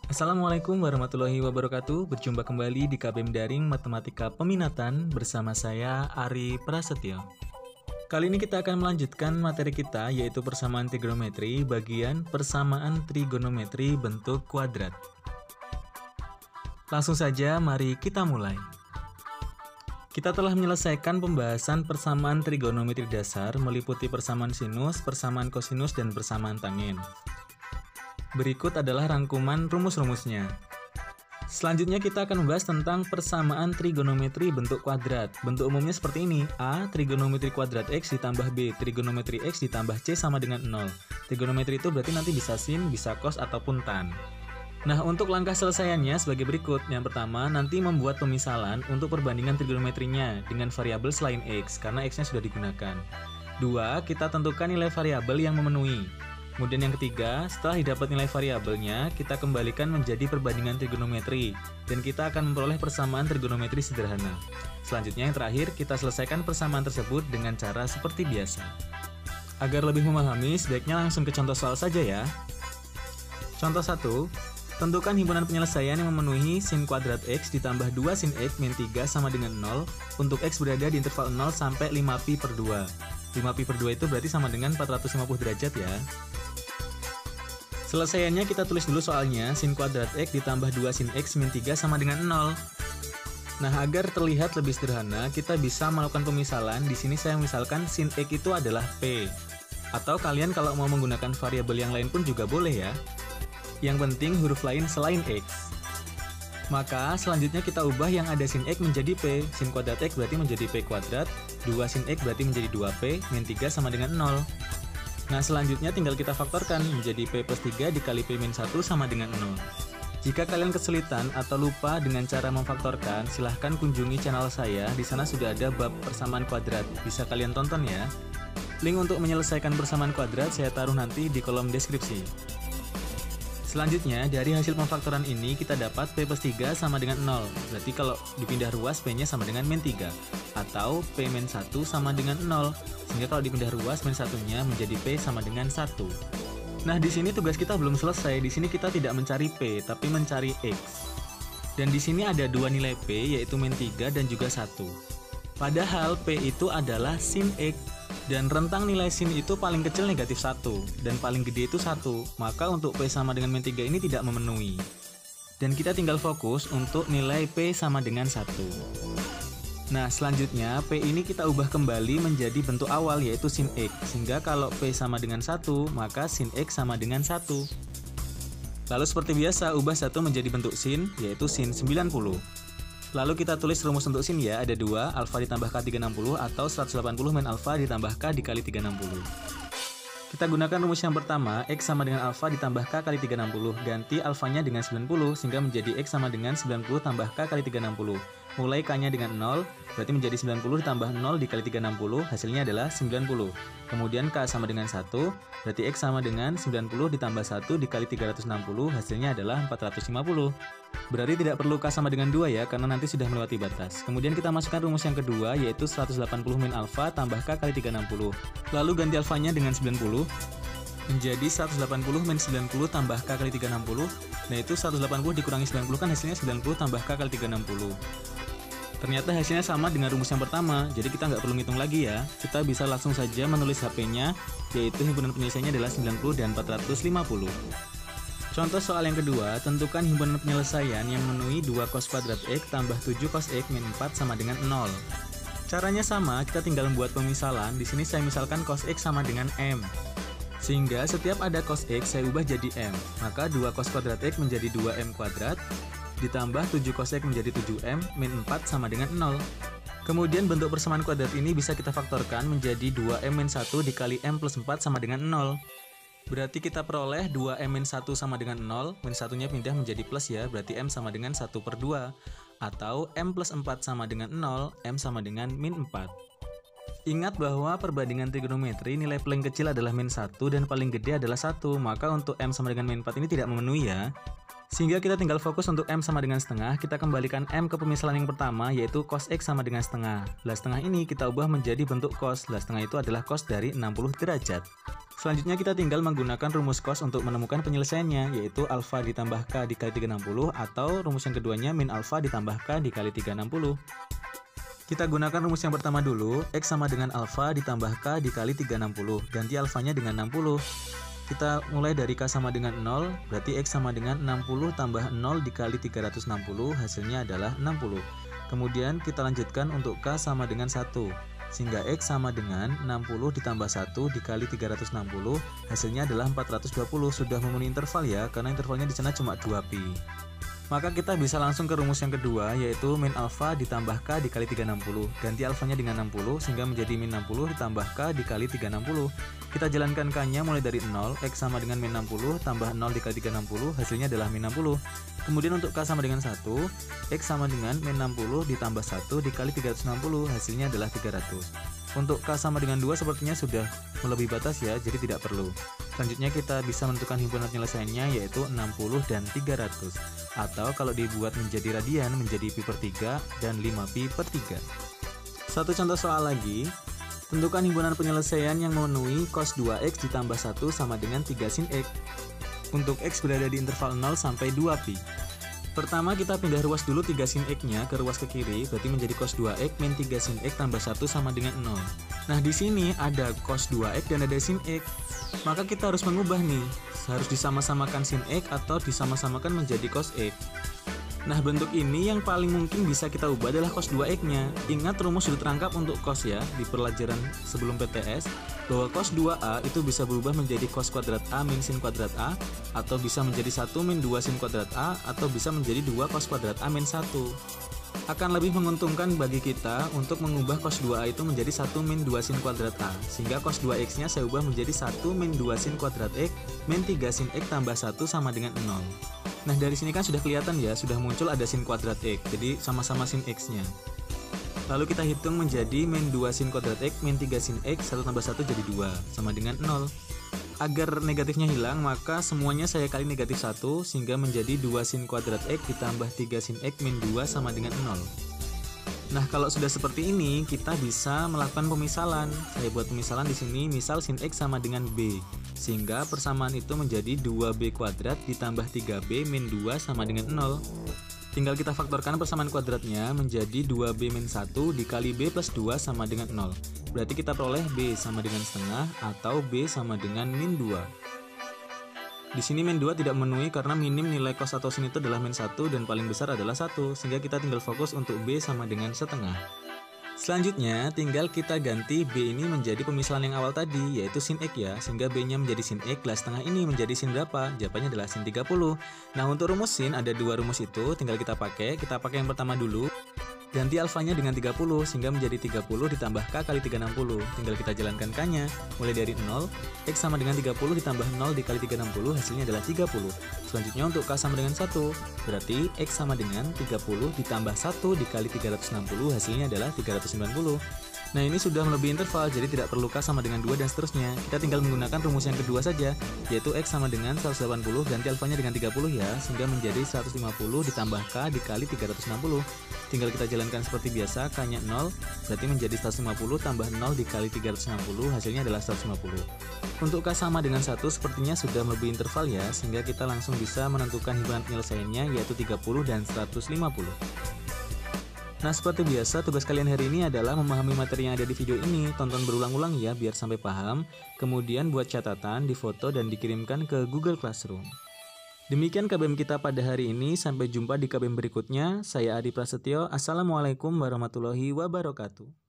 Assalamualaikum warahmatullahi wabarakatuh. Berjumpa kembali di KBM Daring Matematika Peminatan bersama saya Ari Prasetyo. Kali ini kita akan melanjutkan materi kita yaitu persamaan trigonometri bagian persamaan trigonometri bentuk kuadrat. Langsung saja mari kita mulai. Kita telah menyelesaikan pembahasan persamaan trigonometri dasar meliputi persamaan sinus, persamaan kosinus, dan persamaan tanggen. Berikut adalah rangkuman rumus-rumusnya. Selanjutnya kita akan membahas tentang persamaan trigonometri bentuk kuadrat. Bentuk umumnya seperti ini. A. Trigonometri kuadrat X ditambah B. Trigonometri X ditambah C sama dengan 0. Trigonometri itu berarti nanti bisa sin, bisa cos, ataupun tan. Nah, untuk langkah selesaiannya sebagai berikut. Yang pertama, nanti membuat pemisalan untuk perbandingan trigonometrinya dengan variabel selain X, karena X-nya sudah digunakan. 2. Kita tentukan nilai variabel yang memenuhi. Kemudian yang ketiga, setelah didapat nilai variabelnya, kita kembalikan menjadi perbandingan trigonometri, dan kita akan memperoleh persamaan trigonometri sederhana. Selanjutnya yang terakhir, kita selesaikan persamaan tersebut dengan cara seperti biasa. Agar lebih memahami, sebaiknya langsung ke contoh soal saja ya. Contoh 1, tentukan himpunan penyelesaian yang memenuhi sin kuadrat X ditambah 2 sin X min 3 sama dengan 0, untuk X berada di interval 0 sampai 5pi per 2. 5pi per 2 itu berarti sama dengan 450 derajat ya. Selesaiannya kita tulis dulu soalnya, sin kuadrat X ditambah 2 sin X min 3 sama dengan 0. Nah, agar terlihat lebih sederhana, kita bisa melakukan pemisalan. Di sini saya misalkan sin X itu adalah P. Atau kalian kalau mau menggunakan variabel yang lain pun juga boleh ya. Yang penting huruf lain selain X. Maka selanjutnya kita ubah yang ada sin X menjadi P. Sin kuadrat X berarti menjadi P kuadrat, 2 sin X berarti menjadi 2P, min 3 sama dengan 0. Nah, selanjutnya tinggal kita faktorkan menjadi P plus 3 dikali P min 1 sama dengan 0. Jika kalian kesulitan atau lupa dengan cara memfaktorkan, silahkan kunjungi channel saya. Di sana sudah ada bab persamaan kuadrat. Bisa kalian tonton ya. Link untuk menyelesaikan persamaan kuadrat saya taruh nanti di kolom deskripsi. Selanjutnya, dari hasil pemfaktoran ini kita dapat P plus 3 sama dengan 0. Berarti kalau dipindah ruas, P-nya sama dengan min 3. Atau P min 1 sama dengan 0. Sehingga kalau dipindah ruas, min 1-nya menjadi P sama dengan 1. Nah, di sini tugas kita belum selesai. Di sini kita tidak mencari P, tapi mencari X. Dan di sini ada dua nilai P, yaitu min 3 dan juga 1. Padahal P itu adalah sin X. Dan rentang nilai sin itu paling kecil negatif 1, dan paling gede itu 1. Maka untuk P sama dengan min 3 ini tidak memenuhi. Dan kita tinggal fokus untuk nilai P sama dengan 1. Nah, selanjutnya P ini kita ubah kembali menjadi bentuk awal yaitu sin X. Sehingga kalau P sama dengan 1, maka sin X sama dengan 1. Lalu seperti biasa, ubah 1 menjadi bentuk sin, yaitu sin 90. Lalu kita tulis rumus untuk sin ya, ada 2, alfa ditambah K 360 atau 180 min alfa ditambah K dikali 360. Kita gunakan rumus yang pertama, X sama dengan alfa ditambah K kali 360. Ganti alfanya dengan 90, sehingga menjadi X sama dengan 90 tambah K kali 360. Mulai K-nya dengan 0, berarti menjadi 90 ditambah 0 dikali 360, hasilnya adalah 90. Kemudian K sama dengan 1, berarti X sama dengan 90 ditambah 1 dikali 360, hasilnya adalah 450. Berarti tidak perlu K sama dengan 2 ya, karena nanti sudah melewati batas. Kemudian kita masukkan rumus yang kedua, yaitu 180 min alfa tambah K kali 360. Lalu ganti alfanya dengan 90, menjadi 180 min 90 tambah K kali 360. Nah, itu 180 dikurangi 90 kan hasilnya 90 tambah K kali 360. Ternyata hasilnya sama dengan rumus yang pertama, jadi kita nggak perlu ngitung lagi ya. Kita bisa langsung saja menulis HP-nya, yaitu himpunan penyelesaiannya adalah 90 dan 450. Contoh soal yang kedua, tentukan himpunan penyelesaian yang memenuhi 2 cos kuadrat X tambah 7 cos X min 4 sama dengan 0. Caranya sama, kita tinggal membuat pemisalan. Di sini saya misalkan cos X sama dengan M. Sehingga setiap ada cos X, saya ubah jadi M. Maka 2 cos kuadrat X menjadi 2M kuadrat, ditambah 7 cos X menjadi 7M, min 4 sama dengan 0. Kemudian bentuk persamaan kuadrat ini bisa kita faktorkan menjadi 2M min 1 dikali M plus 4 sama dengan 0. Berarti kita peroleh 2M min 1 sama dengan 0, min 1-nya pindah menjadi plus ya, berarti M sama dengan 1 per 2. Atau M plus 4 sama dengan 0, M sama dengan min 4. Ingat bahwa perbandingan trigonometri nilai paling kecil adalah min 1 dan paling gede adalah 1, maka untuk M sama dengan min 4 ini tidak memenuhi ya. Sehingga kita tinggal fokus untuk M sama dengan setengah, kita kembalikan M ke pemisalan yang pertama, yaitu cos X sama dengan setengah. Lah setengah ini kita ubah menjadi bentuk cos. Lah setengah itu adalah cos dari 60 derajat. Selanjutnya kita tinggal menggunakan rumus cos untuk menemukan penyelesaiannya, yaitu alfa ditambah K dikali 360, atau rumus yang keduanya min alfa ditambah K dikali 360. Kita gunakan rumus yang pertama dulu, X sama dengan alfa ditambah K dikali 360, ganti alfanya dengan 60. Kita mulai dari K sama dengan 0, berarti X sama dengan 60 tambah 0 dikali 360, hasilnya adalah 60. Kemudian kita lanjutkan untuk K sama dengan 1, sehingga X sama dengan 60 ditambah 1 dikali 360, hasilnya adalah 420. Sudah memenuhi interval ya, karena intervalnya di sana cuma 2pi. Maka kita bisa langsung ke rumus yang kedua, yaitu min alfa ditambah K dikali 360. Ganti alfanya dengan 60, sehingga menjadi min 60 ditambah K dikali 360. Kita jalankan K-nya mulai dari 0, X sama dengan min 60 tambah 0 dikali 360, hasilnya adalah min 60. Kemudian untuk K sama dengan 1, X sama dengan min 60 ditambah 1 dikali 360, hasilnya adalah 300. Untuk K sama dengan 2 sepertinya sudah melebihi batas ya, jadi tidak perlu. Selanjutnya kita bisa menentukan himpunan penyelesaiannya, yaitu 60 dan 300. Atau kalau dibuat menjadi radian, menjadi pi per 3 dan 5pi per 3. Satu contoh soal lagi. Tentukan himpunan penyelesaian yang memenuhi cos 2x ditambah 1 sama dengan 3 sin x. Untuk x berada di interval 0 sampai 2pi. Pertama kita pindah ruas dulu 3 sin x-nya ke ruas ke kiri, berarti menjadi cos 2x min 3 sin x tambah 1 sama dengan 0. Nah di sini ada cos 2x dan ada sin x. Maka kita harus mengubah nih, harus disama-samakan sin x atau disama-samakan menjadi cos x. Nah bentuk ini yang paling mungkin bisa kita ubah adalah cos 2x-nya. Ingat rumus sudut rangkap untuk cos ya, di pelajaran sebelum PTS, bahwa cos 2a itu bisa berubah menjadi cos kuadrat a min sin kuadrat a, atau bisa menjadi 1 min 2 sin kuadrat a, atau bisa menjadi 2 cos kuadrat a min 1. Akan lebih menguntungkan bagi kita untuk mengubah cos 2a itu menjadi 1 min 2 sin kuadrat a, sehingga cos 2x-nya saya ubah menjadi 1 min 2 sin kuadrat x min 3 sin x tambah 1 sama dengan 0. Nah dari sini kan sudah kelihatan ya, sudah muncul ada sin kuadrat x, jadi sama-sama sin x-nya. Lalu kita hitung menjadi min 2 sin kuadrat x min 3 sin x, 1 tambah 1 jadi 2, sama dengan 0. Agar negatifnya hilang, maka semuanya saya kali negatif 1, sehingga menjadi 2 sin kuadrat x ditambah 3 sin x min 2 sama dengan 0. Nah kalau sudah seperti ini, kita bisa melakukan pemisalan. Saya buat pemisalan di sini, misal sin x sama dengan b, sehingga persamaan itu menjadi 2b kuadrat ditambah 3b min 2 sama dengan 0. Tinggal kita faktorkan persamaan kuadratnya menjadi 2b min 1 dikali b plus 2 sama dengan 0. Berarti kita peroleh b sama dengan setengah atau b sama dengan min 2. Di sini min 2 tidak memenuhi karena minim nilai cos atau sin itu adalah min 1 dan paling besar adalah 1, sehingga kita tinggal fokus untuk b sama dengan setengah. Selanjutnya tinggal kita ganti b ini menjadi pemisalan yang awal tadi, yaitu sin x ya, sehingga b-nya menjadi sin x, lah setengah ini menjadi sin berapa? Jawabannya adalah sin 30. Nah untuk rumus sin ada dua rumus itu, tinggal kita pakai yang pertama dulu. Ganti alfanya dengan 30, sehingga menjadi 30 ditambah K kali 360. Tinggal kita jalankan K-nya, mulai dari 0, X sama dengan 30 ditambah 0 dikali 360, hasilnya adalah 30. Selanjutnya untuk K sama dengan 1, berarti X sama dengan 30 ditambah 1 dikali 360, hasilnya adalah 390. Nah ini sudah melebihi interval, jadi tidak perlu K sama dengan 2 dan seterusnya. Kita tinggal menggunakan rumus yang kedua saja, yaitu X sama dengan 180, ganti alfanya dengan 30 ya, sehingga menjadi 150 ditambah K dikali 360. Tinggal kita jalankan seperti biasa, K-nya 0, berarti menjadi 150 tambah 0 dikali 360, hasilnya adalah 150. Untuk K sama dengan 1 sepertinya sudah melebihi interval ya, sehingga kita langsung bisa menentukan himpunan penyelesaiannya, yaitu 30 dan 150. Nah seperti biasa, tugas kalian hari ini adalah memahami materi yang ada di video ini. Tonton berulang-ulang ya biar sampai paham. Kemudian buat catatan, difoto dan dikirimkan ke Google Classroom. Demikian KBM kita pada hari ini. Sampai jumpa di KBM berikutnya. Saya Adi Prasetyo. Assalamualaikum warahmatullahi wabarakatuh.